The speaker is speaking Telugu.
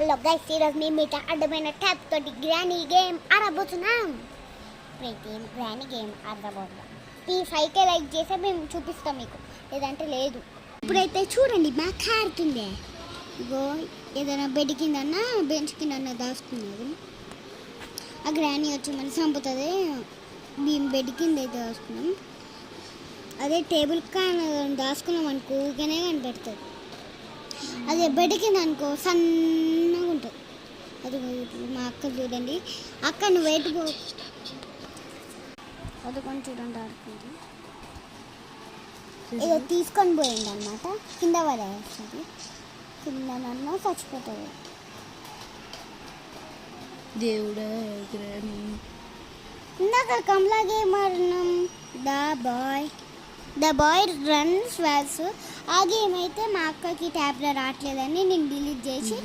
హలో గైస్, ఈరోజు మేము మీట అడ్డమైన ట్యాప్ తోటి గ్రానీ గేమ్ ఆడబోతున్నాం. ఇప్పుడైతే గ్రానీ గేమ్ ఆడబోతున్నాం. ఈ 5K లైక్ చేస్తే మేము చూపిస్తాం మీకు, లేదంటే లేదు. ఇప్పుడైతే చూడండి మా కారుతుంది. ఇగో ఏదైనా బెడ్ కిందన్నా బెంచ్ కిందన్నా దాచుకున్నారు. ఆ గ్రానీ వచ్చి మనం చంపుతుంది. మేము బెడ్ కింద అయితే దాచుకున్నాం. అదే టేబుల్ కానీ దాచుకున్నాం అనుకో ఊరికనే కనిపెడుతుంది. అదే బెడ్ కింద అనుకో సన్నగా ఉంటుంది. అది మా అక్క చూడండి. అక్క నువ్వు వెయిట్ అదుకొని చూడండి ఆడుకుంది. ఏదో తీసుకొని పోయింది అనమాట. కింద పడేస్తుంది. కిందనన్నా చచ్చిపోతుంది. దేవుడా ఇందాక కమలా గేమ్ ఆడినాం. The boy runs falls. ఆ గేమ్ అయితే మా అక్కకి ట్యాబ్లో రావట్లేదని నేను డిలీట్ చేసి